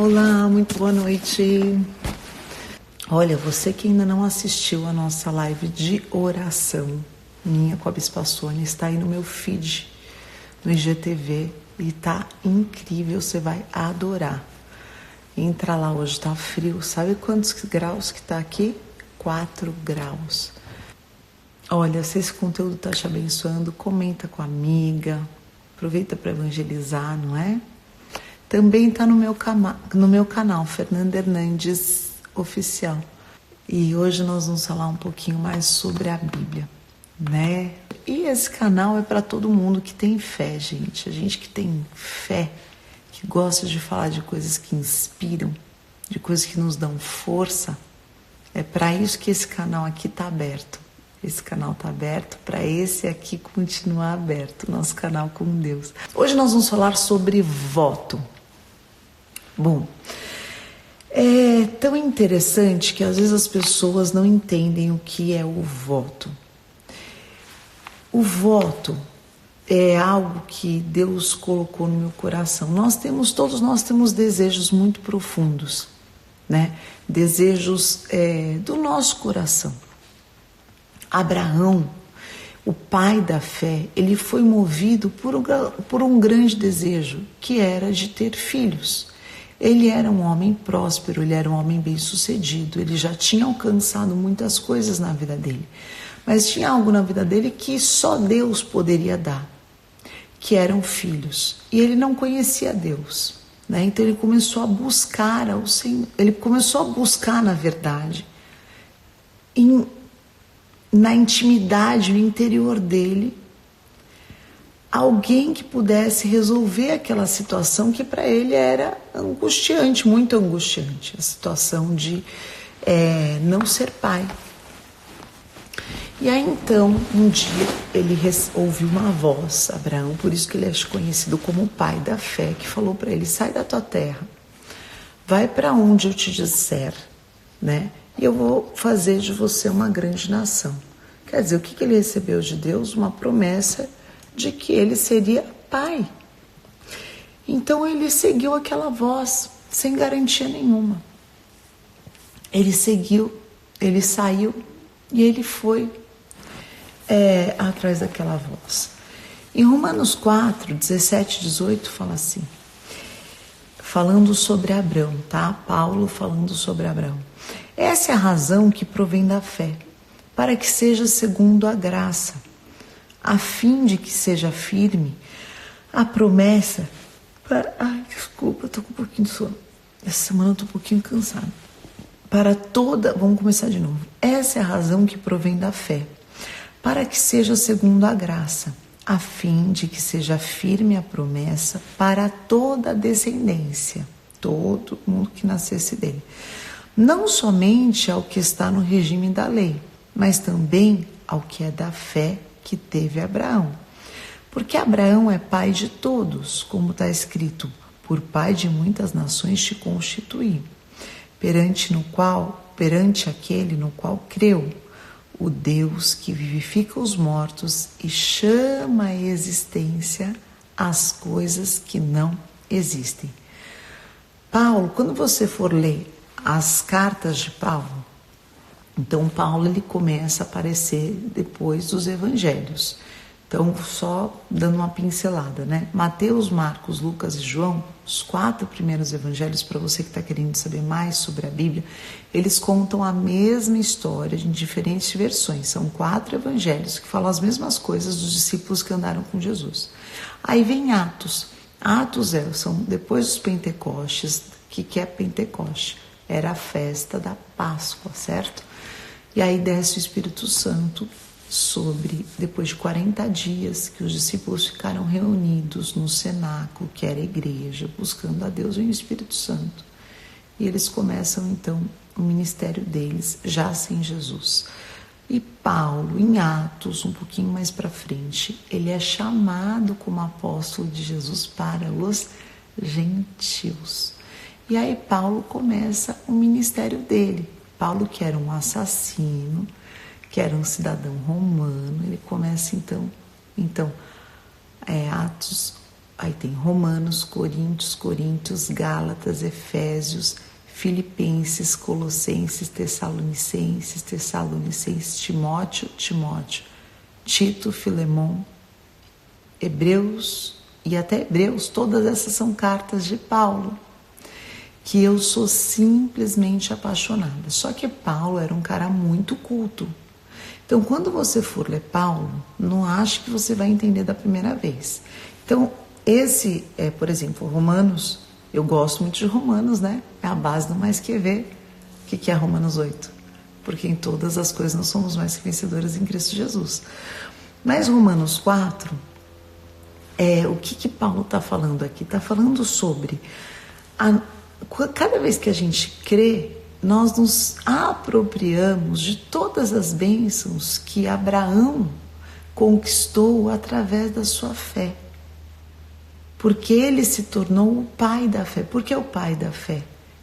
Olá, muito boa noite. Olha, você que ainda não assistiu a nossa live de oração, minha com a Bispa Sônia, está aí no meu feed, no IGTV, e tá incrível, você vai adorar. Entra lá, hoje tá frio, sabe quantos graus que tá aqui? 4 graus. Olha, se esse conteúdo tá te abençoando, comenta com a amiga, aproveita para evangelizar, não é? Também está no meu canal, Fernanda Hernandes Oficial. E hoje nós vamos falar um pouquinho mais sobre a Bíblia, né? E esse canal é para todo mundo que tem fé, gente. A gente que tem fé, que gosta de falar de coisas que inspiram, de coisas que nos dão força. É para isso que esse canal aqui está aberto. Esse canal está aberto para esse aqui continuar aberto, nosso canal com Deus. Hoje nós vamos falar sobre voto. Bom, é tão interessante que às vezes as pessoas não entendem o que é o voto. O voto é algo que Deus colocou no meu coração. Todos nós temos desejos muito profundos, né? Desejos do nosso coração. Abraão, o pai da fé, ele foi movido por um grande desejo, que era de ter filhos. Ele era um homem próspero, ele era um homem bem-sucedido, ele já tinha alcançado muitas coisas na vida dele. Mas tinha algo na vida dele que só Deus poderia dar, que eram filhos. E ele não conhecia Deus, né? Então ele começou a buscar ao Senhor, ele começou a buscar, na verdade, na intimidade, no interior dele, alguém que pudesse resolver aquela situação que para ele era angustiante, muito angustiante, a situação de não ser pai. E aí então, um dia, ele ouviu uma voz, Abraão, por isso que ele é conhecido como o pai da fé, que falou para ele: sai da tua terra, vai para onde eu te disser, né? E eu vou fazer de você uma grande nação. Quer dizer, o que ele recebeu de Deus? Uma promessa de que ele seria pai. Então ele seguiu aquela voz, sem garantia nenhuma. Ele seguiu, ele saiu e ele foi atrás daquela voz. Em Romanos 4, 17 e 18 fala assim, falando sobre Abraão, tá? Paulo falando sobre Abraão. Essa é a razão que provém da fé, para que seja segundo a graça, a fim de que seja firme a promessa para... Ai, desculpa, eu tô com um pouquinho de sono. Essa semana eu tô um pouquinho cansada. Vamos começar de novo. Essa é a razão que provém da fé, para que seja segundo a graça, a fim de que seja firme a promessa para toda a descendência, todo mundo que nascesse dele. Não somente ao que está no regime da lei, mas também ao que é da fé que teve Abraão. Porque Abraão é pai de todos, como está escrito, por pai de muitas nações te constituí, perante aquele no qual creu, o Deus que vivifica os mortos e chama à existência as coisas que não existem. Paulo, quando você for ler as cartas de Paulo, então Paulo ele começa a aparecer depois dos evangelhos. Então, só dando uma pincelada, né? Mateus, Marcos, Lucas e João, os 4 primeiros evangelhos, para você que está querendo saber mais sobre a Bíblia, eles contam a mesma história em diferentes versões. São 4 evangelhos que falam as mesmas coisas dos discípulos que andaram com Jesus. Aí vem Atos. Atos são depois dos Pentecostes. O que é Pentecoste? Era a festa da Páscoa, certo? E aí desce o Espírito Santo depois de 40 dias que os discípulos ficaram reunidos no cenáculo, que era a igreja, buscando a Deus e o Espírito Santo. E eles começam então o ministério deles, já sem Jesus. E Paulo, em Atos, um pouquinho mais para frente, ele é chamado como apóstolo de Jesus para os gentios. E aí Paulo começa o ministério dele. Paulo, que era um assassino, que era um cidadão romano, ele começa então Atos Aí tem Romanos, Coríntios, Gálatas, Efésios, Filipenses, Colossenses, Tessalonicenses, Timóteo, Tito, Filemão, Hebreus e até Hebreus. Todas essas são cartas de Paulo, que eu sou simplesmente apaixonada. Só que Paulo era um cara muito culto. Então, quando você for ler Paulo, não ache que você vai entender da primeira vez. Então, por exemplo, Romanos, eu gosto muito de Romanos, né? É a base do Mais Que Ver. O que é Romanos 8? Porque em todas as coisas nós somos mais que vencedores em Cristo Jesus. Mas Romanos 4, o que Paulo está falando aqui? Está falando sobre cada vez que a gente crê, nós nos apropriamos de todas as bênçãos que Abraão conquistou através da sua fé. Porque ele se tornou o pai da fé. Por que o pai da fé?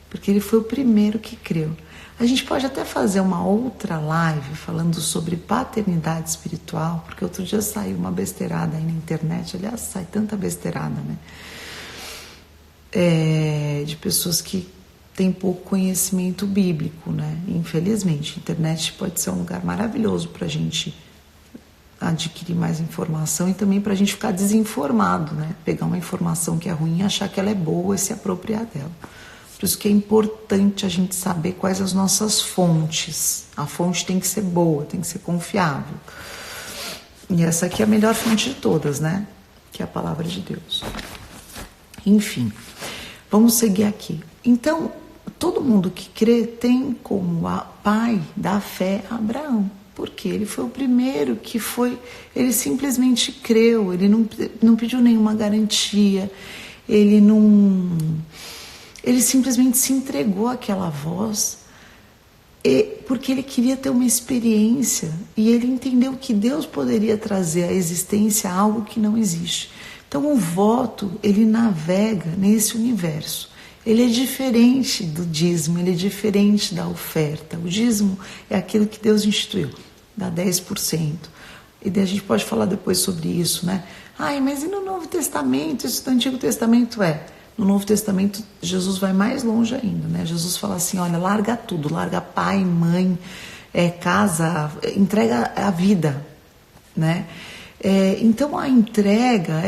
Porque ele foi o primeiro que creu. A gente pode até fazer uma outra live falando sobre paternidade espiritual, porque outro dia saiu uma besteirada aí na internet. Aliás, sai tanta besteirada, né? De pessoas que têm pouco conhecimento bíblico, né? Infelizmente, a internet pode ser um lugar maravilhoso para a gente adquirir mais informação e também para a gente ficar desinformado, né? Pegar uma informação que é ruim, achar que ela é boa e se apropriar dela. Por isso que é importante a gente saber quais as nossas fontes. A fonte tem que ser boa, tem que ser confiável. E essa aqui é a melhor fonte de todas, né? Que é a palavra de Deus. Enfim, vamos seguir aqui. Então, todo mundo que crê tem como pai da fé Abraão. Porque ele foi o primeiro que ele simplesmente creu, ele não pediu nenhuma garantia, ele simplesmente se entregou àquela voz, porque ele queria ter uma experiência e ele entendeu que Deus poderia trazer à existência algo que não existe. Então o voto, ele navega nesse universo. Ele é diferente do dízimo, ele é diferente da oferta. O dízimo é aquilo que Deus instituiu, dá 10%. E daí a gente pode falar depois sobre isso, né? Mas e no Novo Testamento? Isso do Antigo Testamento No Novo Testamento, Jesus vai mais longe ainda, né? Jesus fala assim, olha, larga tudo, larga pai, mãe, casa, entrega a vida, né? Então a entrega,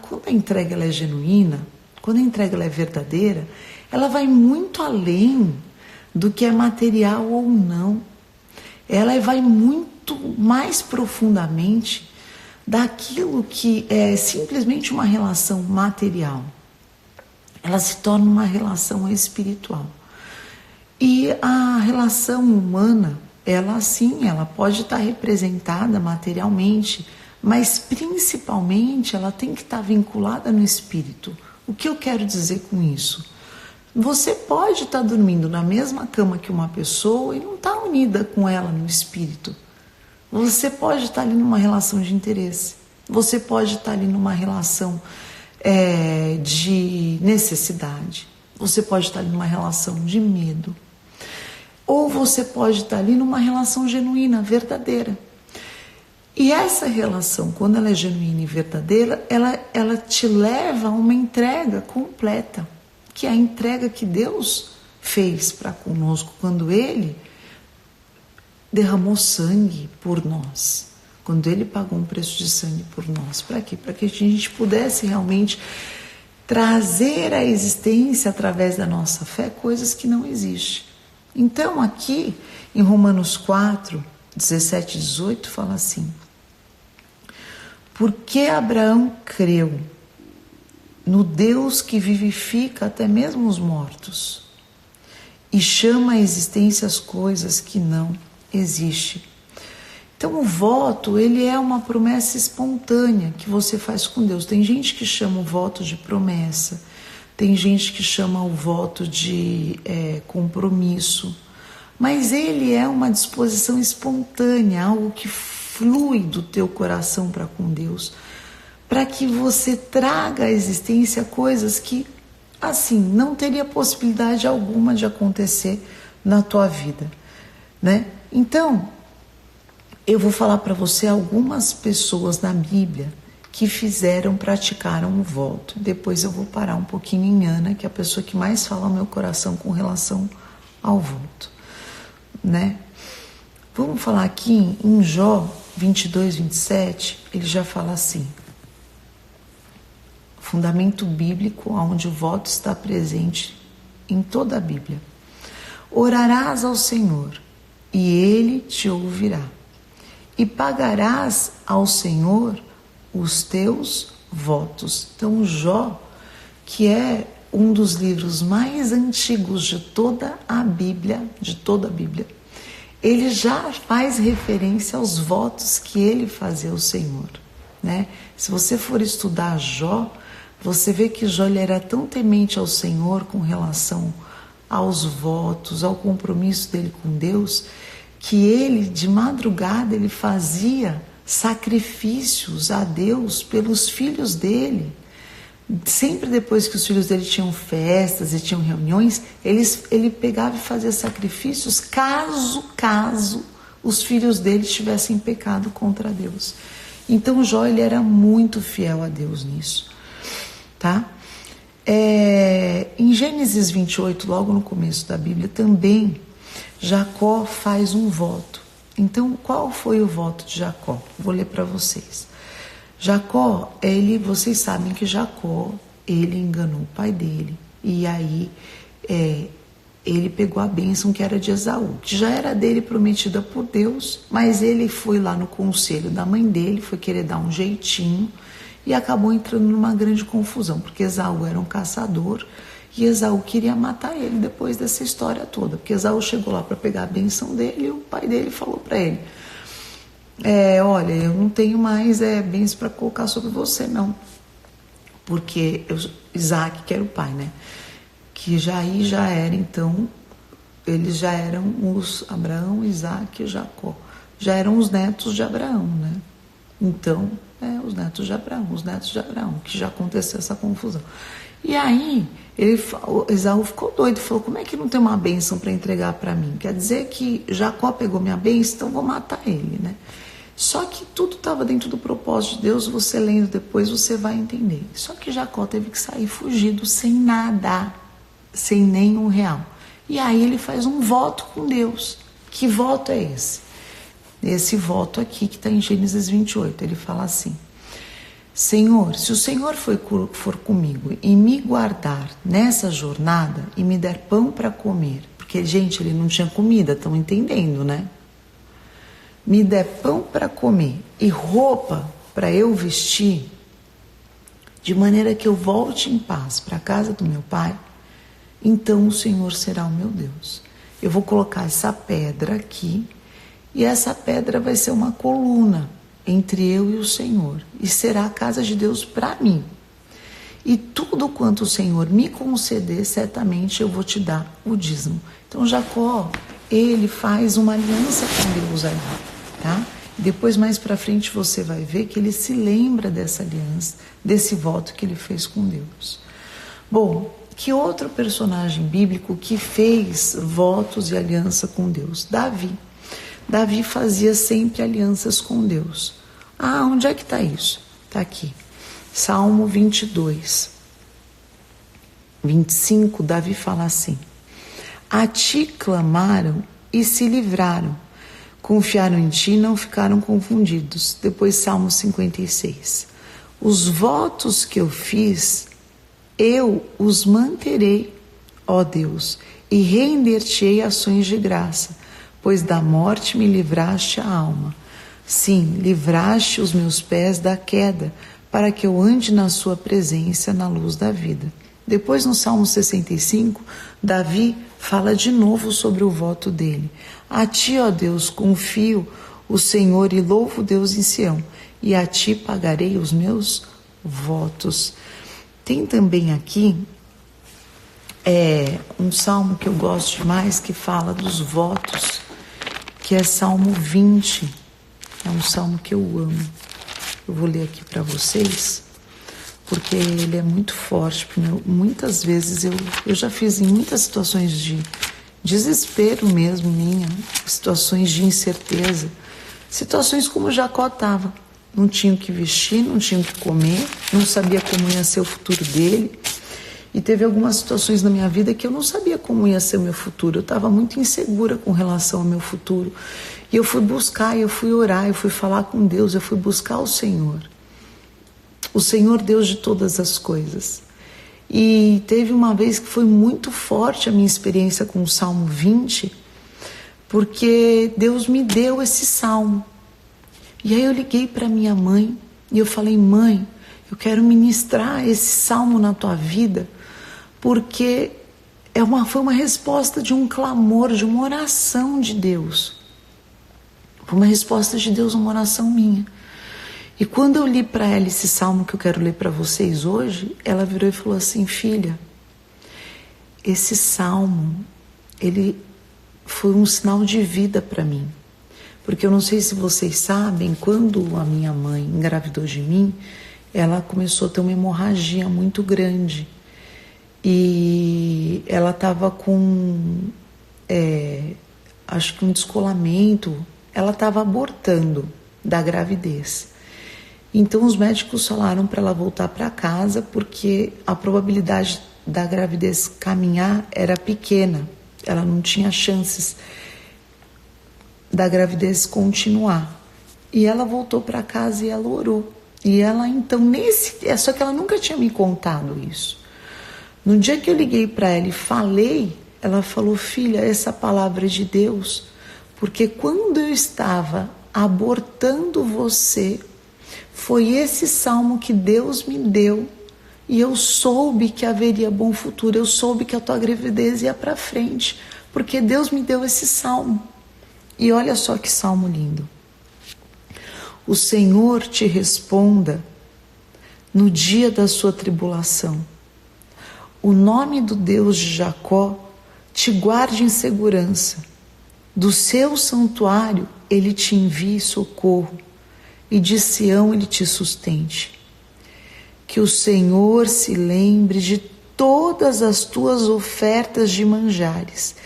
quando a entrega ela é genuína, quando a entrega ela é verdadeira, ela vai muito além do que é material ou não. Ela vai muito mais profundamente daquilo que é simplesmente uma relação material. Ela se torna uma relação espiritual. E a relação humana, ela pode estar representada materialmente, mas principalmente ela tem que estar vinculada no espírito. O que eu quero dizer com isso? Você pode estar dormindo na mesma cama que uma pessoa e não estar unida com ela no espírito. Você pode estar ali numa relação de interesse. Você pode estar ali numa relação de necessidade. Você pode estar ali numa relação de medo. Ou você pode estar ali numa relação genuína, verdadeira. E essa relação, quando ela é genuína e verdadeira, ela te leva a uma entrega completa, que é a entrega que Deus fez para conosco quando Ele derramou sangue por nós, quando Ele pagou um preço de sangue por nós. Para quê? Para que a gente pudesse realmente trazer à existência, através da nossa fé, coisas que não existem. Então, aqui, em Romanos 4, 17 e 18, fala assim: porque Abraão creu no Deus que vivifica até mesmo os mortos e chama à existência as coisas que não existem. Então o voto, ele é uma promessa espontânea que você faz com Deus. Tem gente que chama o voto de promessa, tem gente que chama o voto de compromisso, mas ele é uma disposição espontânea, algo que flui do teu coração para com Deus, para que você traga à existência coisas que, assim, não teria possibilidade alguma de acontecer na tua vida, né? Então, eu vou falar para você algumas pessoas na Bíblia que praticaram o voto. Depois eu vou parar um pouquinho em Ana, que é a pessoa que mais fala ao meu coração com relação ao voto, né? Vamos falar aqui em Jó 22, 27, ele já fala assim, fundamento bíblico onde o voto está presente em toda a Bíblia. Orarás ao Senhor e Ele te ouvirá, e pagarás ao Senhor os teus votos. Então Jó, que é um dos livros mais antigos de toda a Bíblia, ele já faz referência aos votos que ele fazia ao Senhor, né? Se você for estudar Jó, você vê que Jó ele era tão temente ao Senhor com relação aos votos, ao compromisso dele com Deus, que ele, de madrugada, ele fazia sacrifícios a Deus pelos filhos dele. Sempre depois que os filhos dele tinham festas e tinham reuniões, ele pegava e fazia sacrifícios caso os filhos dele tivessem pecado contra Deus. Então Jó ele era muito fiel a Deus nisso, tá? Em Gênesis 28, logo no começo da Bíblia, também Jacó faz um voto. Então, qual foi o voto de Jacó? Vou ler para vocês. Jacó, vocês sabem que Jacó, ele enganou o pai dele, e aí ele pegou a bênção que era de Esaú, que já era dele prometida por Deus, mas ele foi lá no conselho da mãe dele, foi querer dar um jeitinho, e acabou entrando numa grande confusão, porque Esaú era um caçador, e Esaú queria matar ele depois dessa história toda, porque Esaú chegou lá para pegar a bênção dele, e o pai dele falou para ele, olha, eu não tenho mais bênção para colocar sobre você, não. Porque Isaac, que era o pai, né? Que já era, então, eles já eram os Abraão, Isaac e Jacó. Já eram os netos de Abraão, né? Então, os netos de Abraão, que já aconteceu essa confusão. E aí, Esaú ficou doido, falou, como é que não tem uma bênção para entregar para mim? Quer dizer que Jacó pegou minha bênção, então vou matar ele, né? Só que tudo estava dentro do propósito de Deus, você lendo depois você vai entender. Só que Jacó teve que sair fugido, sem nada, sem nenhum real. E aí ele faz um voto com Deus. Que voto é esse? Esse voto aqui que está em Gênesis 28, ele fala assim, Senhor, se o Senhor for comigo e me guardar nessa jornada e me der pão para comer, porque, gente, ele não tinha comida, estão entendendo, né? Me der pão para comer e roupa para eu vestir, de maneira que eu volte em paz para a casa do meu pai, então o Senhor será o meu Deus. Eu vou colocar essa pedra aqui, e essa pedra vai ser uma coluna entre eu e o Senhor, e será a casa de Deus para mim. E tudo quanto o Senhor me conceder, certamente eu vou te dar o dízimo. Então Jacó, ele faz uma aliança com Deus aí, tá? Depois, mais para frente, você vai ver que ele se lembra dessa aliança, desse voto que ele fez com Deus. Bom, que outro personagem bíblico que fez votos e aliança com Deus? Davi. Davi fazia sempre alianças com Deus. Onde é que está isso? Está aqui. Salmo 22, 25, Davi fala assim, a ti clamaram e se livraram, confiaram em ti e não ficaram confundidos. Depois Salmo 56, os votos que eu fiz, eu os manterei, ó Deus, e render-te-ei ações de graça, pois da morte me livraste a alma. Sim, livraste os meus pés da queda, para que eu ande na sua presença na luz da vida. Depois no Salmo 65, Davi fala de novo sobre o voto dele. A ti, ó Deus, confio o Senhor e louvo Deus em Sião, e a ti pagarei os meus votos. Tem também aqui um salmo que eu gosto demais, que fala dos votos, que é Salmo 20. É um salmo que eu amo. Eu vou ler aqui para vocês, porque ele é muito forte. Muitas vezes eu já fiz em muitas situações de desespero mesmo minha, situações de incerteza, situações como Jacó estava, não tinha o que vestir, não tinha o que comer, não sabia como ia ser o futuro dele. E teve algumas situações na minha vida que eu não sabia como ia ser o meu futuro. Eu estava muito insegura com relação ao meu futuro. E eu fui buscar, eu fui orar, eu fui falar com Deus, eu fui buscar o Senhor Deus de todas as coisas. E teve uma vez que foi muito forte a minha experiência com o Salmo 20, porque Deus me deu esse salmo. E aí eu liguei para minha mãe e eu falei: mãe, eu quero ministrar esse salmo na tua vida, porque foi uma resposta de um clamor, de uma oração de Deus. Foi uma resposta de Deus, uma oração minha. E quando eu li para ela esse salmo que eu quero ler para vocês hoje, ela virou e falou assim: filha, esse salmo, ele foi um sinal de vida para mim. Porque eu não sei se vocês sabem, quando a minha mãe engravidou de mim, ela começou a ter uma hemorragia muito grande. E ela estava com, acho que um descolamento, ela estava abortando da gravidez. Então os médicos falaram para ela voltar para casa, porque a probabilidade da gravidez caminhar era pequena, ela não tinha chances da gravidez continuar. E ela voltou para casa e ela orou. E ela então, só que ela nunca tinha me contado isso. No dia que eu liguei para ela e falei, ela falou: filha, essa palavra é de Deus, porque quando eu estava abortando você, foi esse salmo que Deus me deu, e eu soube que haveria bom futuro, eu soube que a tua gravidez ia para frente, porque Deus me deu esse salmo. E olha só que salmo lindo. O Senhor te responda no dia da sua tribulação. O nome do Deus de Jacó te guarde em segurança. Do seu santuário ele te envie socorro, e de Sião ele te sustente. Que o Senhor se lembre de todas as tuas ofertas de manjares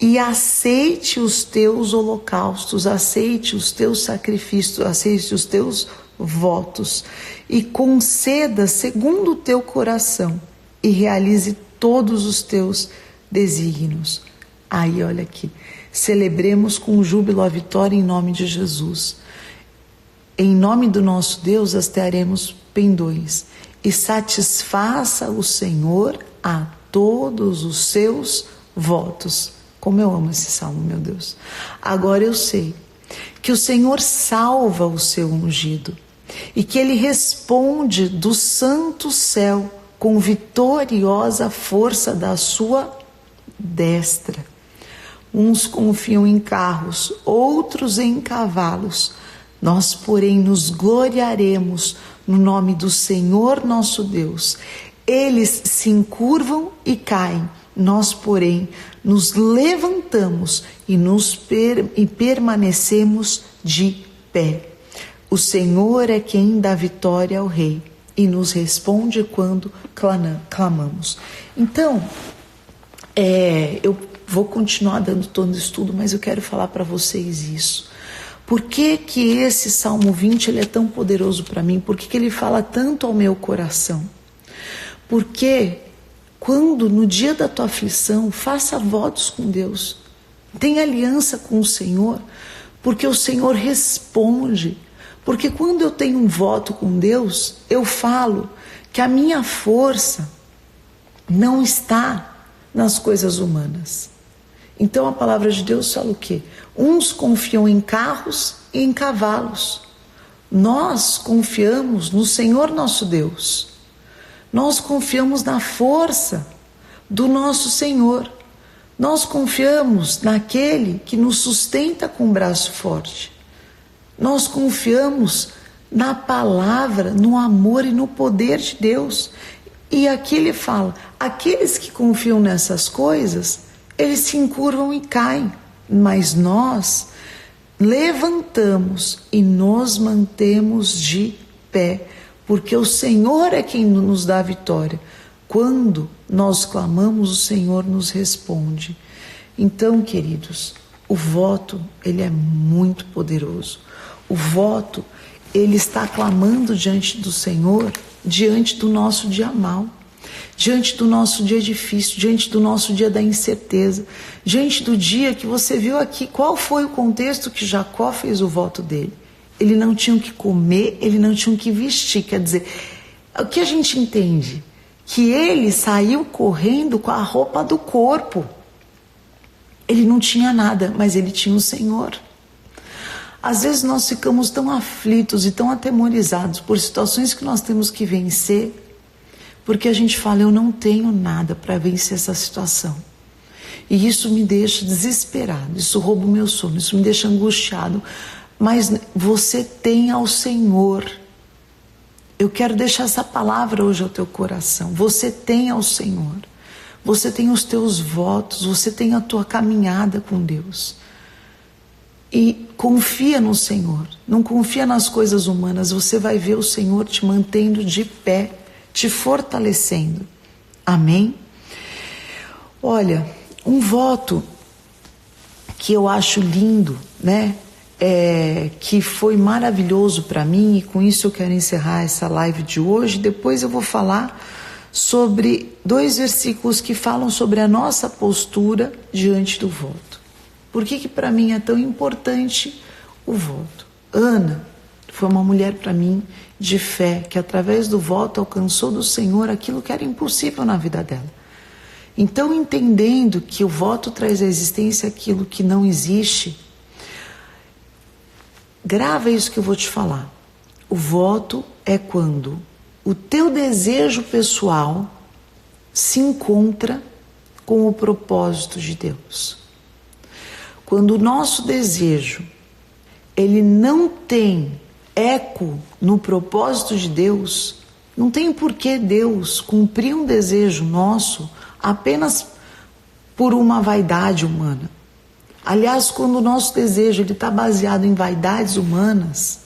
e aceite os teus holocaustos, aceite os teus sacrifícios, aceite os teus votos e conceda segundo o teu coração e realize todos os teus desígnios. Aí, olha aqui, celebremos com júbilo a vitória em nome de Jesus. Em nome do nosso Deus hastearemos pendões, e satisfaça o Senhor a todos os seus votos. Como eu amo esse salmo, meu Deus. Agora eu sei que o Senhor salva o seu ungido, e que ele responde do santo céu com vitoriosa força da sua destra. Uns confiam em carros, outros em cavalos. Nós, porém, nos gloriaremos no nome do Senhor nosso Deus. Eles se encurvam e caem. Nós, porém, nos levantamos e permanecemos de pé. O Senhor é quem dá vitória ao rei e nos responde quando clamamos. Então, eu vou continuar dando todo o estudo, mas eu quero falar para vocês isso. Por que que esse Salmo 20 ele é tão poderoso para mim? Por que que ele fala tanto ao meu coração? Porque quando no dia da tua aflição, faça votos com Deus, tenha aliança com o Senhor, porque o Senhor responde. Porque quando eu tenho um voto com Deus, eu falo que a minha força não está nas coisas humanas. Então a palavra de Deus fala o quê? Uns confiam em carros e em cavalos. Nós confiamos no Senhor nosso Deus. Nós confiamos na força do nosso Senhor. Nós confiamos naquele que nos sustenta com o braço forte. Nós confiamos na palavra, no amor e no poder de Deus. E aqui ele fala, aqueles que confiam nessas coisas, eles se encurvam e caem, mas nós levantamos e nos mantemos de pé, porque o Senhor é quem nos dá a vitória. Quando nós clamamos, o Senhor nos responde. Então, queridos, o voto, ele é muito poderoso. O voto, ele está clamando diante do Senhor, diante do nosso dia mau, diante do nosso dia difícil, diante do nosso dia da incerteza, diante do dia que você viu aqui. Qual foi o contexto que Jacó fez o voto dele? Ele não tinha o que comer, ele não tinha o que vestir. Quer dizer, o que a gente entende? Que ele saiu correndo com a roupa do corpo. Ele não tinha nada, mas ele tinha o Senhor. Às vezes nós ficamos tão aflitos e tão atemorizados por situações que nós temos que vencer, porque a gente fala, eu não tenho nada para vencer essa situação. E isso me deixa desesperado, isso rouba o meu sono, isso me deixa angustiado. Mas você tem ao Senhor. Eu quero deixar essa palavra hoje ao teu coração. Você tem ao Senhor. Você tem os teus votos, você tem a tua caminhada com Deus. E confia no Senhor, não confia nas coisas humanas. Você vai ver o Senhor te mantendo de pé, te fortalecendo. Amém? Olha, um voto que eu acho lindo, né? Que foi maravilhoso para mim, e com isso eu quero encerrar essa live de hoje. Depois eu vou falar sobre 2 versículos que falam sobre a nossa postura diante do voto. Por que para mim é tão importante o voto? Ana foi uma mulher para mim de fé, que através do voto alcançou do Senhor aquilo que era impossível na vida dela. Então, entendendo que o voto traz à existência aquilo que não existe, grava isso que eu vou te falar. O voto é quando o teu desejo pessoal se encontra com o propósito de Deus. Quando o nosso desejo, ele não tem eco no propósito de Deus, não tem por que Deus cumprir um desejo nosso apenas por uma vaidade humana. Aliás, quando o nosso desejo está baseado em vaidades humanas,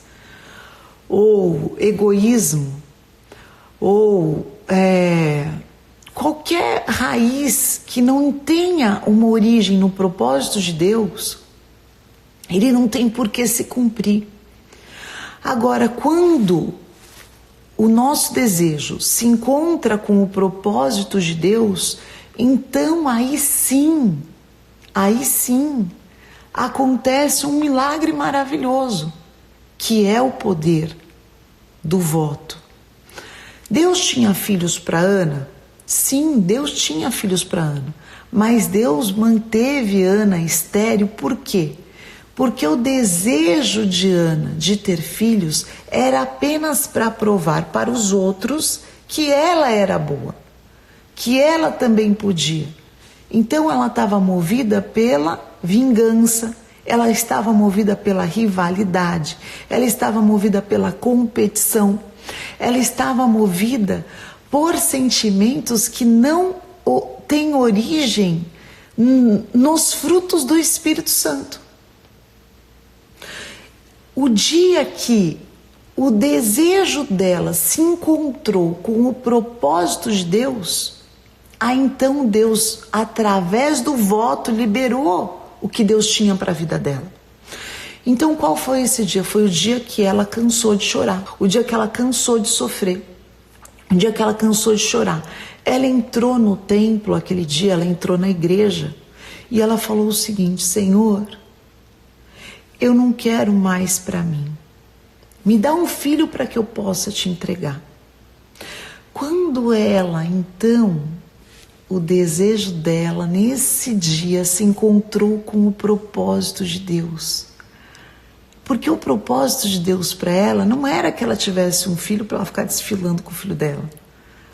ou egoísmo, ou qualquer raiz que não tenha uma origem no propósito de Deus, ele não tem por que se cumprir. Agora, quando o nosso desejo se encontra com o propósito de Deus, então aí sim, acontece um milagre maravilhoso, que é o poder do voto. Deus tinha filhos para Ana? Sim, Deus tinha filhos para Ana, mas Deus manteve Ana estéril. Por quê? Porque o desejo de Ana de ter filhos era apenas para provar para os outros que ela era boa, que ela também podia. Então ela estava movida pela vingança, ela estava movida pela rivalidade, ela estava movida pela competição, ela estava movida por sentimentos que não têm origem nos frutos do Espírito Santo. O dia que o desejo dela se encontrou com o propósito de Deus, aí então Deus, através do voto, liberou o que Deus tinha para a vida dela. Então qual foi esse dia? Foi o dia que ela cansou de chorar, o dia que ela cansou de sofrer, o dia que ela cansou de chorar. Ela entrou no templo aquele dia, ela entrou na igreja e ela falou o seguinte: Senhor, eu não quero mais para mim. Me dá um filho para que eu possa te entregar. Quando ela, então, o desejo dela nesse dia se encontrou com o propósito de Deus. Porque o propósito de Deus para ela não era que ela tivesse um filho para ela ficar desfilando com o filho dela.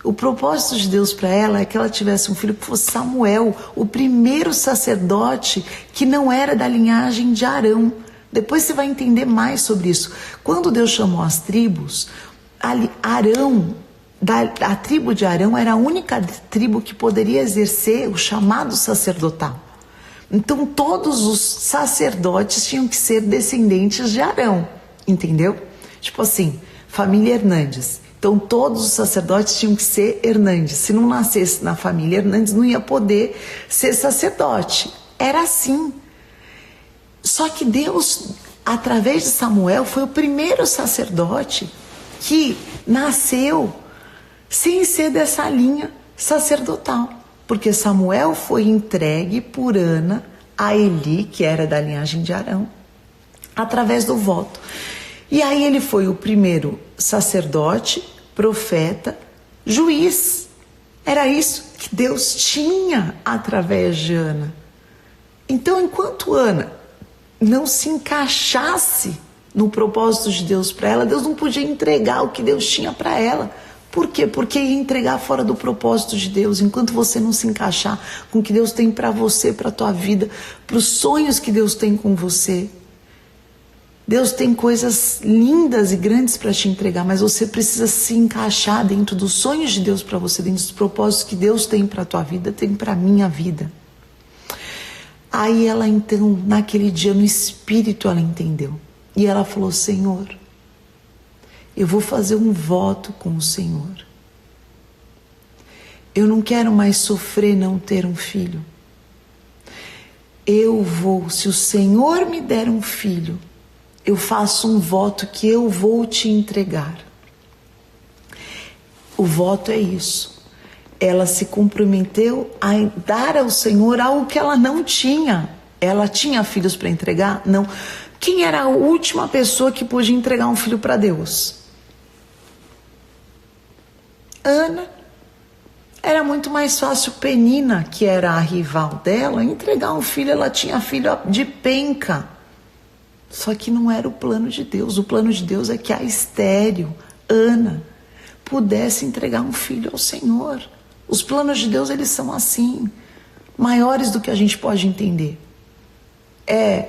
O propósito de Deus para ela é que ela tivesse um filho que fosse Samuel, o primeiro sacerdote que não era da linhagem de Arão. Depois você vai entender mais sobre isso. Quando Deus chamou as tribos, Arão, a tribo de Arão era a única tribo que poderia exercer o chamado sacerdotal. Então todos os sacerdotes tinham que ser descendentes de Arão, entendeu? Tipo assim, família Hernandes. Então todos os sacerdotes tinham que ser Hernandes. Se não nascesse na família Hernandes, não ia poder ser sacerdote. Era assim. Só que Deus, através de Samuel, foi o primeiro sacerdote que nasceu sem ser dessa linha sacerdotal. Porque Samuel foi entregue por Ana a Eli, que era da linhagem de Arão, através do voto. E aí ele foi o primeiro sacerdote, profeta, juiz. Era isso que Deus tinha através de Ana. Então, enquanto Ana não se encaixasse no propósito de Deus para ela, Deus não podia entregar o que Deus tinha para ela. Por quê? Porque ia entregar fora do propósito de Deus. Enquanto você não se encaixar com o que Deus tem para você, para a tua vida, para os sonhos que Deus tem com você. Deus tem coisas lindas e grandes para te entregar, mas você precisa se encaixar dentro dos sonhos de Deus para você, dentro dos propósitos que Deus tem para a tua vida, tem para a minha vida. Aí ela então, naquele dia, no espírito, ela entendeu. E ela falou: Senhor, eu vou fazer um voto com o Senhor. Eu não quero mais sofrer não ter um filho. Eu vou, se o Senhor me der um filho, eu faço um voto que eu vou te entregar. O voto é isso. Ela se comprometeu a dar ao Senhor algo que ela não tinha. Ela tinha filhos para entregar? Não. Quem era a última pessoa que podia entregar um filho para Deus? Ana. Era muito mais fácil Penina, que era a rival dela, entregar um filho. Ela tinha filho de penca. Só que não era o plano de Deus. O plano de Deus é que a estéril, Ana, pudesse entregar um filho ao Senhor. Os planos de Deus, eles são assim, maiores do que a gente pode entender. É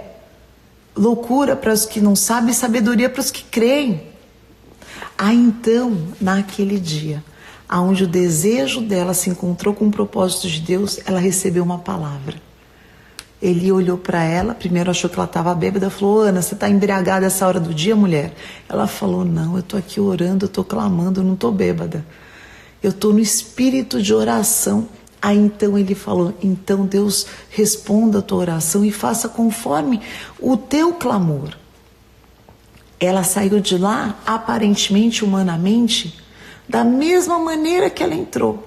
loucura para os que não sabem, sabedoria para os que creem. Aí então, naquele dia, onde o desejo dela se encontrou com o propósito de Deus, ela recebeu uma palavra. Ele olhou para ela, primeiro achou que ela estava bêbada, falou: Ana, você está embriagada essa hora do dia, mulher? Ela falou: não, eu estou aqui orando, eu estou clamando, eu não estou bêbada. Eu estou no espírito de oração. Aí então ele falou: então Deus responda a tua oração e faça conforme o teu clamor. Ela saiu de lá, aparentemente, humanamente, da mesma maneira que ela entrou.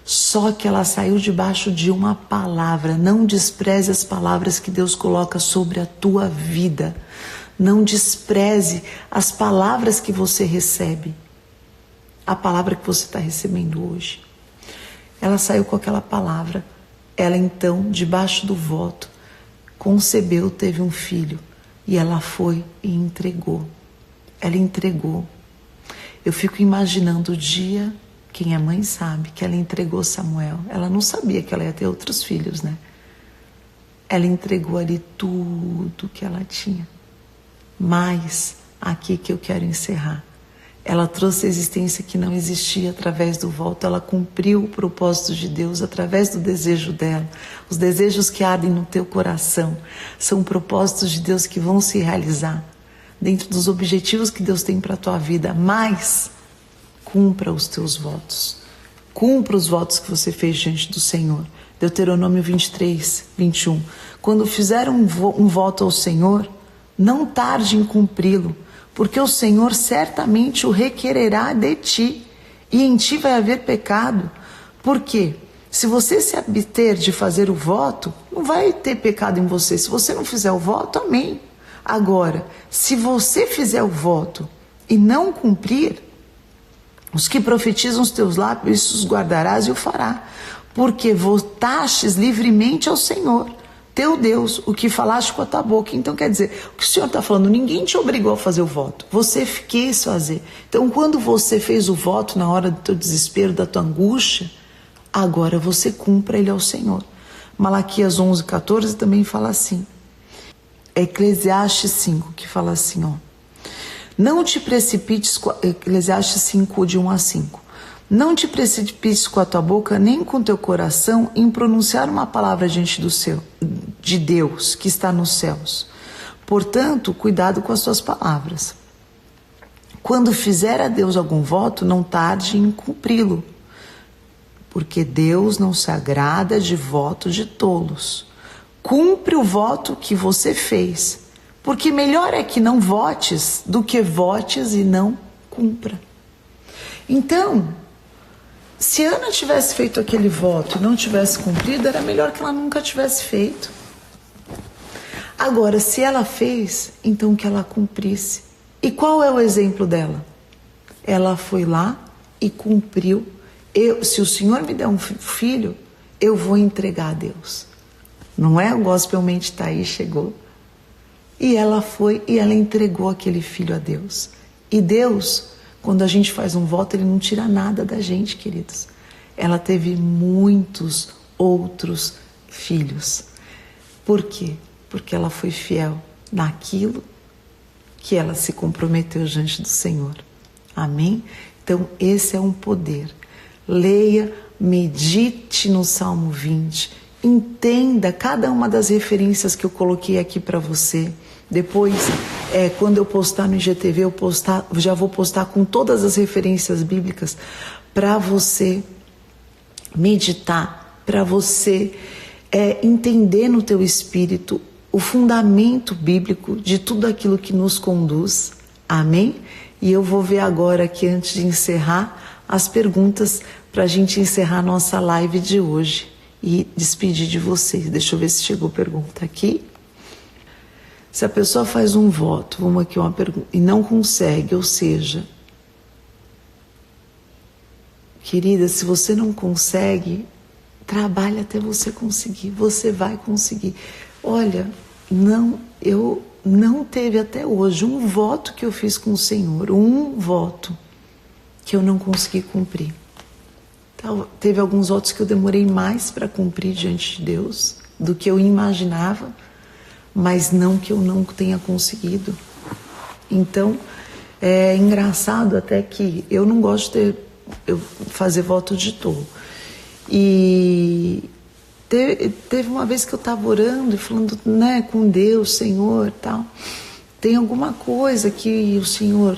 Só que ela saiu debaixo de uma palavra. Não despreze as palavras que Deus coloca sobre a tua vida. Não despreze as palavras que você recebe. A palavra que você está recebendo hoje. Ela saiu com aquela palavra. Ela então, debaixo do voto, concebeu, teve um filho. E ela foi e entregou. Ela entregou. Eu fico imaginando o dia... Quem é mãe sabe que ela entregou Samuel. Ela não sabia que ela ia ter outros filhos, né? Ela entregou ali tudo que ela tinha. Mas, aqui que eu quero encerrar. Ela trouxe a existência que não existia através do voto. Ela cumpriu o propósito de Deus através do desejo dela. Os desejos que ardem no teu coração são propósitos de Deus que vão se realizar dentro dos objetivos que Deus tem para a tua vida. Mas... cumpra os teus votos. Cumpra os votos que você fez diante do Senhor. Deuteronômio 23, 21. Quando fizer um voto ao Senhor, não tarde em cumpri-lo, porque o Senhor certamente o requererá de ti, e em ti vai haver pecado. Por quê? Se você se abster de fazer o voto, não vai ter pecado em você. Se você não fizer o voto, amém. Agora, se você fizer o voto e não cumprir, os que profetizam os teus lábios, isso os guardarás e o fará. Porque votastes livremente ao Senhor, teu Deus, o que falaste com a tua boca. Então quer dizer, o que o Senhor está falando, ninguém te obrigou a fazer o voto. Você quis fazer. Então quando você fez o voto na hora do teu desespero, da tua angústia, agora você cumpra ele ao Senhor. Malaquias 11, 14 também fala assim. É Eclesiastes 5 que fala assim, ó. Não te precipites, Eclesiastes 5, de 1 a 5. Não te precipites com a tua boca, nem com o teu coração, em pronunciar uma palavra diante de Deus, que está nos céus. Portanto, cuidado com as tuas palavras. Quando fizer a Deus algum voto, não tarde em cumpri-lo, porque Deus não se agrada de voto de tolos. Cumpre o voto que você fez, Porque melhor é que não votes do que votes e não cumpra. Então, se Ana tivesse feito aquele voto e não tivesse cumprido, era melhor que ela nunca tivesse feito. Agora, se ela fez, então que ela cumprisse. E qual é o exemplo dela? Ela foi lá e cumpriu. Se o Senhor me der um filho, eu vou entregar a Deus. Não é? O Gospelmente tá aí, chegou. E ela foi e ela entregou aquele filho a Deus. E Deus, quando a gente faz um voto, Ele não tira nada da gente, queridos. Ela teve muitos outros filhos. Por quê? Porque ela foi fiel naquilo que ela se comprometeu diante do Senhor. Amém? Então, esse é um poder. Leia, medite no Salmo 20, entenda cada uma das referências que eu coloquei aqui para você. Depois, quando eu postar no IGTV, já vou postar com todas as referências bíblicas para você meditar, para você entender no teu espírito o fundamento bíblico de tudo aquilo que nos conduz. Amém? E eu vou ver agora aqui, antes de encerrar, as perguntas para a gente encerrar nossa live de hoje e despedir de vocês. Deixa eu ver se chegou pergunta aqui. Se a pessoa faz um voto, vamos aqui uma pergunta, e não consegue, ou seja, querida, se você não consegue, trabalhe até você conseguir, você vai conseguir. Olha, eu não teve até hoje um voto que eu fiz com o Senhor, um voto que eu não consegui cumprir. Teve alguns votos que eu demorei mais para cumprir diante de Deus do que eu imaginava, mas não que eu não tenha conseguido. Então, é engraçado até que eu não gosto de fazer voto de tolo. E teve uma vez que eu estava orando e falando, né, com Deus, Senhor, tal. Tem alguma coisa que o Senhor...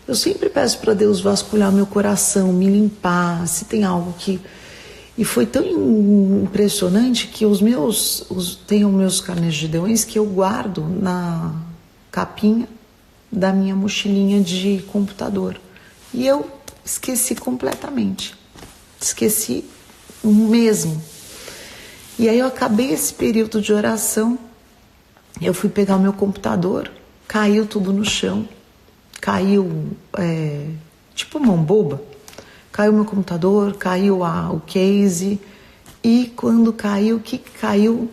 Eu sempre peço para Deus vasculhar meu coração, me limpar, se tem algo que... E foi tão impressionante que tenho meus carnês que eu guardo na capinha da minha mochilinha de computador. E eu esqueci completamente. Esqueci mesmo. E aí eu acabei esse período de oração, eu fui pegar o meu computador, caiu tudo no chão. Caiu, tipo mão boba, caiu meu computador, caiu o case, e quando caiu, o que caiu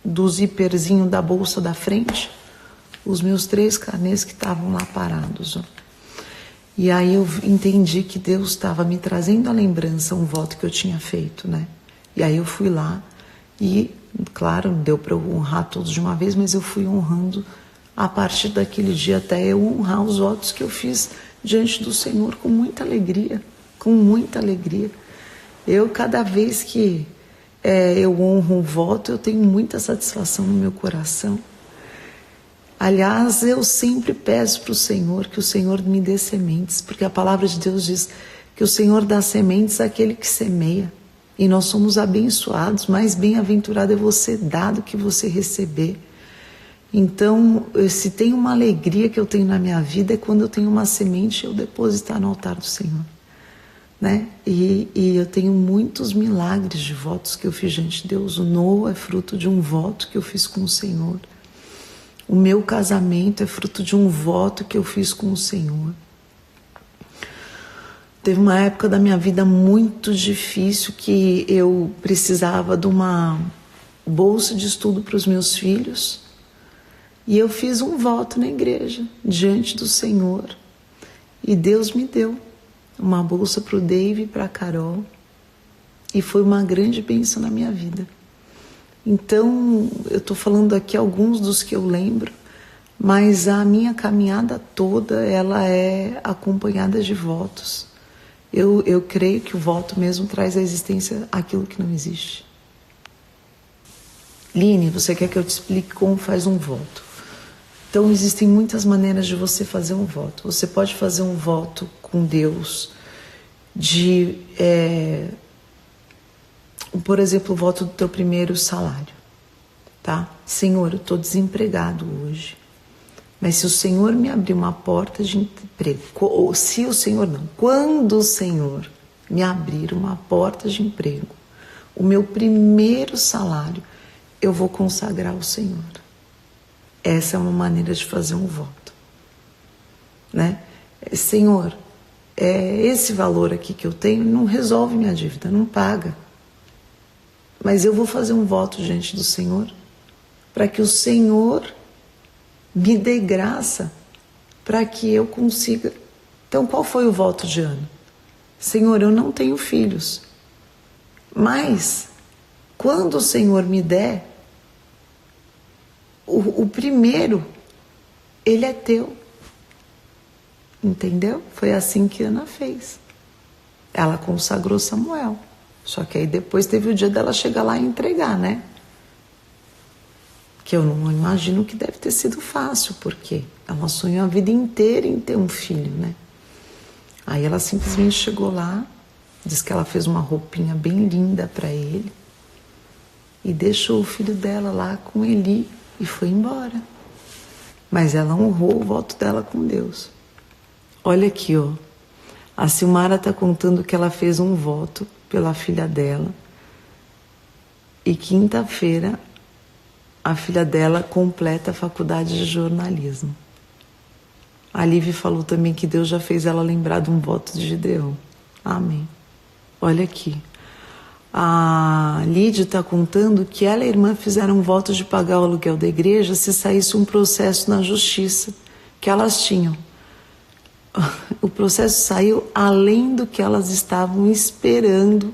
do zíperzinho da bolsa da frente? Os meus 3 carnês que estavam lá parados. Ó. E aí eu entendi que Deus estava me trazendo à lembrança um voto que eu tinha feito, né? E aí eu fui lá e, claro, não deu para eu honrar todos de uma vez, mas eu fui honrando a partir daquele dia até eu honrar os votos que eu fiz diante do Senhor com muita alegria, com muita alegria. Cada vez que eu honro um voto, eu tenho muita satisfação no meu coração. Aliás, eu sempre peço para o Senhor que o Senhor me dê sementes, porque a palavra de Deus diz que o Senhor dá sementes àquele que semeia. E nós somos abençoados, mais bem-aventurado é você dar do que você receber. Então, se tem uma alegria que eu tenho na minha vida é quando eu tenho uma semente eu depositar no altar do Senhor, né? E eu tenho muitos milagres de votos que eu fiz diante de Deus. O Noah é fruto de um voto que eu fiz com o Senhor. O meu casamento é fruto de um voto que eu fiz com o Senhor. Teve uma época da minha vida muito difícil que eu precisava de uma bolsa de estudo para os meus filhos. E eu fiz um voto na igreja, diante do Senhor. E Deus me deu uma bolsa para o Dave e para a Carol. E foi uma grande bênção na minha vida. Então, eu estou falando aqui alguns dos que eu lembro, mas a minha caminhada toda, ela é acompanhada de votos. Eu creio que o voto mesmo traz à existência aquilo que não existe. Line, você quer que eu te explique como faz um voto? Então, existem muitas maneiras de você fazer um voto. Você pode fazer um voto com Deus por exemplo, o voto do teu primeiro salário. tá? Senhor, eu estou desempregado hoje. Mas se o Senhor me abrir uma porta de emprego, ou se o Senhor não, quando o Senhor me abrir uma porta de emprego, o meu primeiro salário, eu vou consagrar ao Senhor. Essa é uma maneira de fazer um voto, né? Senhor, esse valor aqui que eu tenho não resolve minha dívida, não paga. Mas eu vou fazer um voto diante do Senhor, para que o Senhor me dê graça, para que eu consiga. Então, qual foi o voto de Ana? Senhor, eu não tenho filhos, mas quando o Senhor me der, o primeiro, ele é teu. Entendeu? Foi assim que Ana fez. Ela consagrou Samuel. Só que aí depois teve o dia dela chegar lá e entregar, né? Que eu não imagino que deve ter sido fácil, porque ela sonhou a vida inteira em ter um filho, né? Aí ela simplesmente chegou lá, disse que ela fez uma roupinha bem linda para ele e deixou o filho dela lá com Eli e foi embora. Mas ela honrou o voto dela com Deus. Olha aqui, ó. A Silmara está contando que ela fez um voto pela filha dela e quinta-feira a filha dela completa a faculdade de jornalismo. A Lívia falou também que Deus já fez ela lembrar de um voto de Gideão. Amém. Olha aqui. A Lídia está contando que ela e a irmã fizeram um voto de pagar o aluguel da igreja se saísse um processo na justiça que elas tinham. O processo saiu além do que elas estavam esperando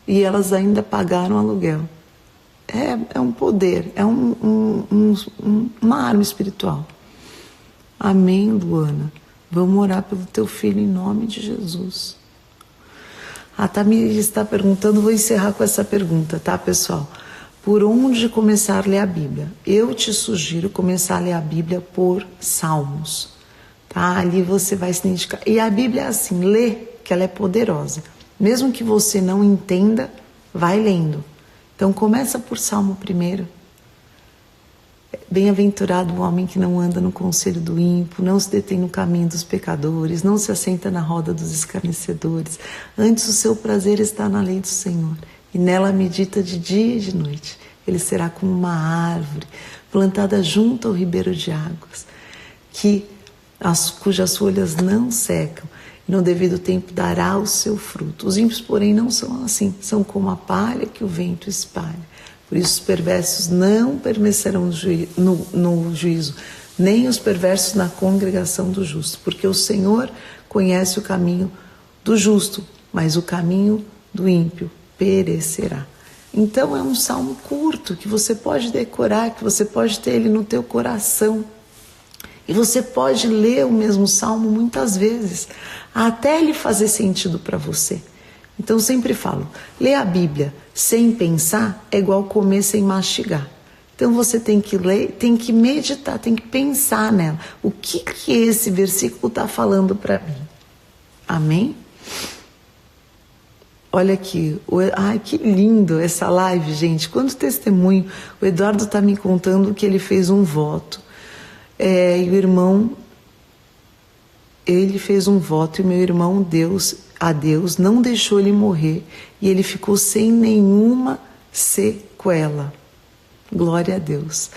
e elas ainda pagaram aluguel. É um poder, é uma arma espiritual. Amém, Luana. Vamos orar pelo teu filho em nome de Jesus. A Tamir está perguntando, vou encerrar com essa pergunta, tá, pessoal? Por onde começar a ler a Bíblia? Eu te sugiro começar a ler a Bíblia por Salmos. Tá? Ali você vai se identificar. E a Bíblia é assim, lê, que ela é poderosa. Mesmo que você não entenda, vai lendo. Então começa por Salmo primeiro. Bem-aventurado o homem que não anda no conselho do ímpio, não se detém no caminho dos pecadores, não se assenta na roda dos escarnecedores. Antes o seu prazer está na lei do Senhor, e nela medita de dia e de noite. Ele será como uma árvore plantada junto ao ribeiro de águas, cujas folhas não secam, e no devido tempo dará o seu fruto. Os ímpios, porém, não são assim, são como a palha que o vento espalha. Por isso os perversos não permanecerão no juízo, nem os perversos na congregação do justo, porque o Senhor conhece o caminho do justo, mas o caminho do ímpio perecerá. Então é um salmo curto, que você pode decorar, que você pode ter ele no teu coração. E você pode ler o mesmo salmo muitas vezes, até ele fazer sentido para você. Então eu sempre falo, ler a Bíblia sem pensar é igual comer sem mastigar. Então você tem que ler, tem que meditar, tem que pensar nela. O que esse versículo está falando para mim? Amém? Olha aqui, ai que lindo essa live, gente. Quanto testemunho. O Eduardo está me contando que ele fez um voto. E o irmão, ele fez um voto e meu irmão a Deus não deixou ele morrer e ele ficou sem nenhuma sequela. Glória a Deus.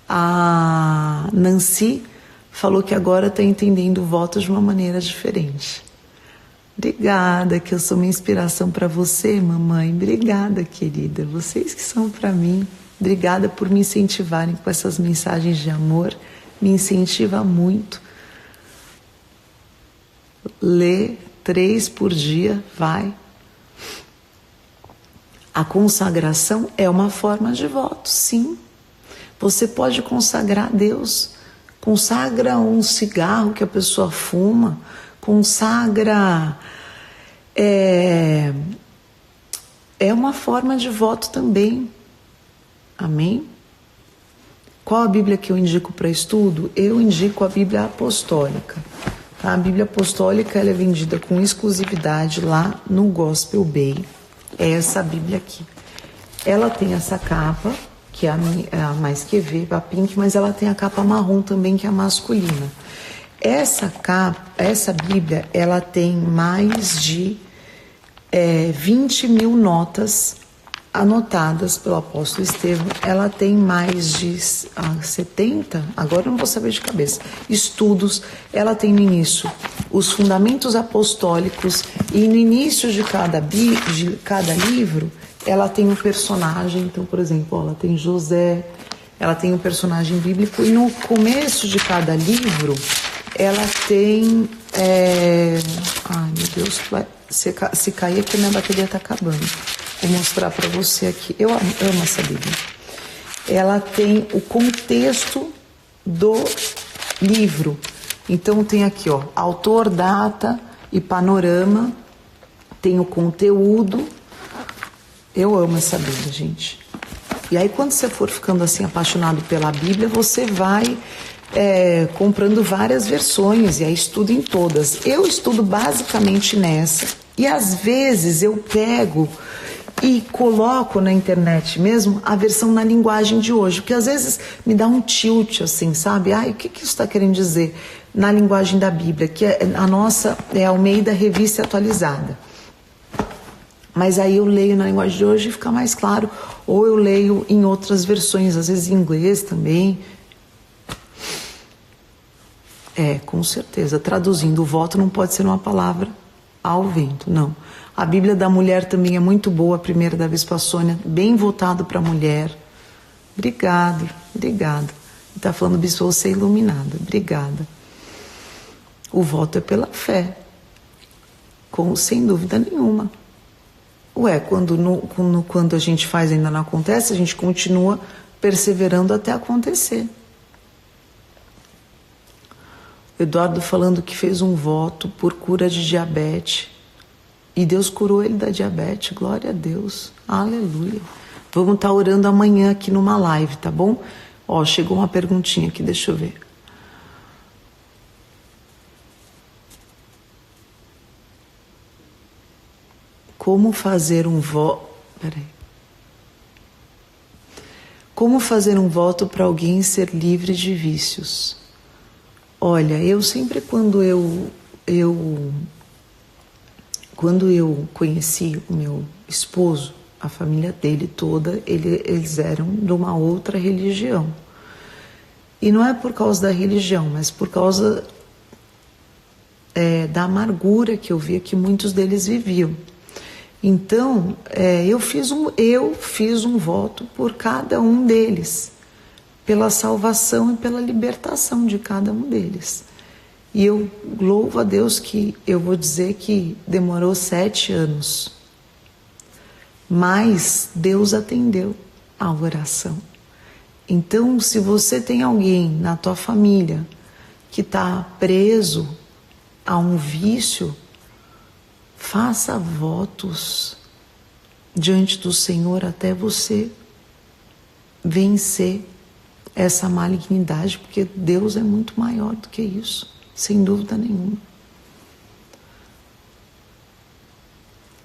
A Nancy falou que agora está entendendo o voto de uma maneira diferente. Obrigada, que eu sou uma inspiração para você, mamãe. Obrigada, querida. Vocês que são para mim. Obrigada por me incentivarem com essas mensagens de amor. Me incentiva muito. Lê 3 por dia, vai. A consagração é uma forma de voto, sim. Você pode consagrar a Deus. Consagra um cigarro que a pessoa fuma. Consagra. É uma forma de voto também. Amém? Qual a Bíblia que eu indico para estudo? Eu indico a Bíblia Apostólica. Tá? A Bíblia Apostólica ela é vendida com exclusividade lá no Gospel Bay. É essa Bíblia aqui. Ela tem essa capa, que é a mais QV, a Pink, mas ela tem a capa marrom também, que é a masculina. Essa Bíblia, ela tem mais de 20 mil notas anotadas pelo apóstolo Estevão. Ela tem mais de 70, agora eu não vou saber de cabeça, estudos. Ela tem no início os fundamentos apostólicos, e no início de cada livro ela tem um personagem. Então, por exemplo, ela tem José, ela tem um personagem bíblico, e no começo de cada livro ela tem ai meu Deus, se cair aqui minha bateria tá acabando. Vou mostrar para você aqui. Eu amo essa Bíblia. Ela tem o contexto do livro. Então tem aqui, ó, autor, data e panorama. Tem o conteúdo. Eu amo essa Bíblia, gente. E aí quando você for ficando assim apaixonado pela Bíblia, você vai comprando várias versões e aí estuda em todas. Eu estudo basicamente nessa. E às vezes eu pego e coloco na internet mesmo a versão na linguagem de hoje, porque às vezes me dá um tilt assim, sabe? Ai, o que isso está querendo dizer na linguagem da Bíblia, que a nossa é Almeida Revista Atualizada. Mas aí eu leio na linguagem de hoje e fica mais claro, ou eu leio em outras versões, às vezes em inglês também. Com certeza, traduzindo, o voto não pode ser uma palavra ao vento, não. A Bíblia da Mulher também é muito boa, a primeira da Bispa Sônia, bem voltado para a mulher. Obrigada. Está falando, Bispa, você é iluminada. Obrigada. O voto é pela fé, sem dúvida nenhuma. Quando a gente faz e ainda não acontece, a gente continua perseverando até acontecer. Eduardo falando que fez um voto por cura de diabetes. E Deus curou ele da diabetes, glória a Deus, aleluia. Vamos estar orando amanhã aqui numa live, tá bom? Ó, chegou uma perguntinha aqui, deixa eu ver. Como fazer um voto... Peraí. Como fazer um voto para alguém ser livre de vícios? Olha, eu sempre quando eu conheci o meu esposo, a família dele toda, eles eram de uma outra religião. E não é por causa da religião, mas por causa da amargura que eu via que muitos deles viviam. Então, eu fiz um voto por cada um deles, pela salvação e pela libertação de cada um deles. E eu louvo a Deus que eu vou dizer que demorou 7 anos. Mas Deus atendeu a oração. Então, se você tem alguém na tua família que está preso a um vício, faça votos diante do Senhor até você vencer essa malignidade, porque Deus é muito maior do que isso, sem dúvida nenhuma.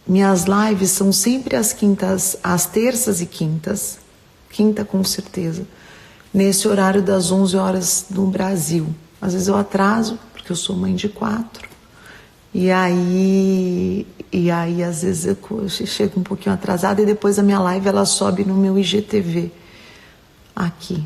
Minhas lives são sempre às terças e quintas, quinta com certeza, nesse horário das 11 horas no Brasil. Às vezes eu atraso, porque eu sou mãe de 4, e aí às vezes eu chego um pouquinho atrasada, e depois a minha live ela sobe no meu IGTV, aqui.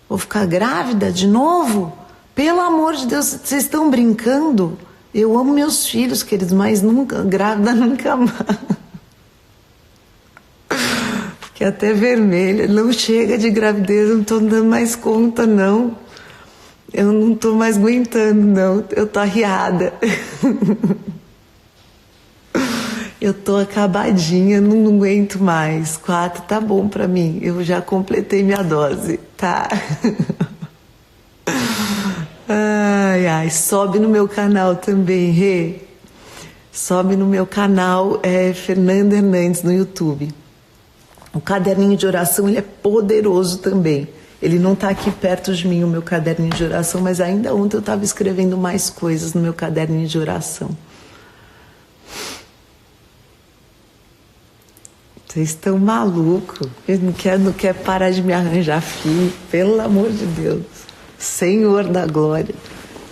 Vou ficar grávida de novo? Pelo amor de Deus, vocês estão brincando? Eu amo meus filhos, queridos, mas nunca, grávida nunca mais. Fiquei até vermelha. Não chega de gravidez, eu não estou dando mais conta, não. Eu não estou mais aguentando, não. Eu estou arriada. Eu estou acabadinha, não aguento mais. 4 tá bom para mim. Eu já completei minha dose, tá? Ai, sobe no meu canal também, Rê. Sobe no meu canal, Fernanda Hernandes, no YouTube. O caderninho de oração, ele é poderoso também. Ele não está aqui perto de mim, o meu caderninho de oração, mas ainda ontem eu estava escrevendo mais coisas no meu caderninho de oração. Vocês estão malucos. Não quer parar de me arranjar filho. Pelo amor de Deus. Senhor da glória.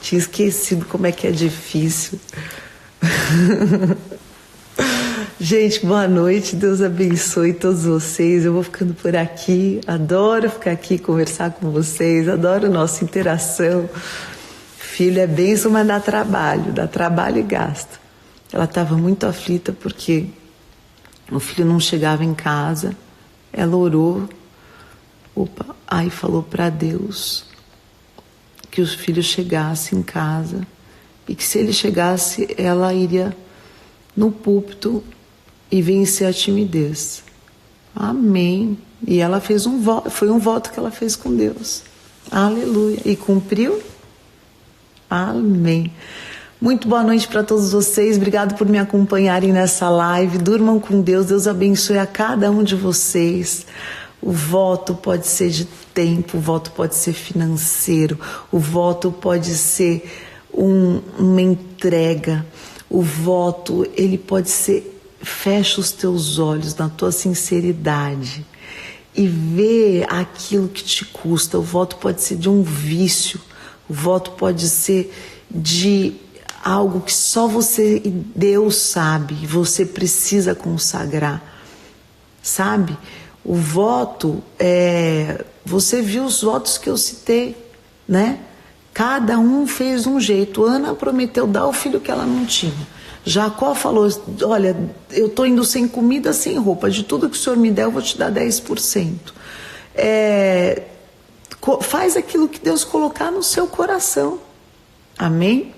Tinha esquecido como é que é difícil. Gente, boa noite. Deus abençoe todos vocês. Eu vou ficando por aqui. Adoro ficar aqui, conversar com vocês. Adoro nossa interação. Filho é bênção, mas dá trabalho e gasta. Ela estava muito aflita porque o filho não chegava em casa. Ela orou, aí falou para Deus que o filho chegasse em casa e que se ele chegasse, ela iria no púlpito e vencer a timidez. Amém. E ela fez um voto, foi um voto que ela fez com Deus. Aleluia. E cumpriu? Amém. Muito boa noite para todos vocês. Obrigado por me acompanharem nessa live. Durmam com Deus. Deus abençoe a cada um de vocês. O voto pode ser de tempo, o voto pode ser financeiro, o voto pode ser uma entrega. O voto, ele pode ser, fecha os teus olhos na tua sinceridade e vê aquilo que te custa. O voto pode ser de um vício, o voto pode ser de algo que só você e Deus sabe, e você precisa consagrar, sabe? O voto, você viu os votos que eu citei, né? Cada um fez um jeito. Ana prometeu dar o filho que ela não tinha. Jacó falou, olha, eu estou indo sem comida, sem roupa, de tudo que o Senhor me der eu vou te dar 10%. Faz aquilo que Deus colocar no seu coração. Amém?